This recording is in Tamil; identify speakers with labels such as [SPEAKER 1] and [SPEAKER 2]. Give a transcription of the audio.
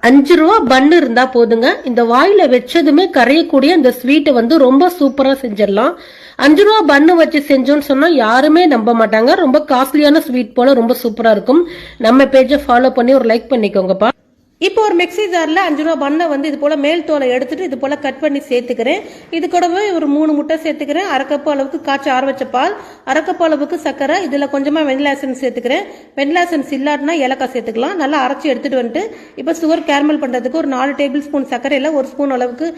[SPEAKER 1] 5 ரூபா பன்னு இருந்தா போதுங்க. இந்த வாயில வச்சதுமே கரையக்கூடிய இந்த ஸ்வீட்டை வந்து ரொம்ப சூப்பரா செஞ்சிடலாம். 5 ரூபா பன்னு வச்சு செஞ்சோம்னு சொன்னா யாருமே நம்ப மாட்டாங்க. ரொம்ப காஸ்ட்லியான ஸ்வீட் போல ரொம்ப சூப்பரா இருக்கும். நம்ம பேஜை ஃபாலோ பண்ணி ஒரு லைக் பண்ணிக்கோங்கப்பா. இப்போ ஒரு மிக்சி ஜாரில் 5 ரூபா பண்ணை வந்து இது போல் மேல் தோலை எடுத்துட்டு இது போல் கட் பண்ணி சேர்த்துக்கிறேன். இது கூடவே ஒரு 3 முட்டை சேர்த்துக்கிறேன். 1/2 கப் அளவுக்கு காய்ச்சி ஆற வச்ச பால், 1/2 கப் அளவுக்கு சர்க்கரை, இதில் கொஞ்சமாக வெண்ணிலா எசன்ஸ் சேர்த்துக்கிறேன். வெண்ணிலா எசன்ஸ் இல்லாட்டினா ஏலக்காய் சேர்த்துக்கலாம். நல்லா அரைச்சி எடுத்துட்டு வந்துட்டு இப்போ சுகர் கேரமல் பண்ணுறதுக்கு ஒரு 4 டேபிள் ஸ்பூன் சர்க்கரையில் 1 ஸ்பூன் அளவுக்கு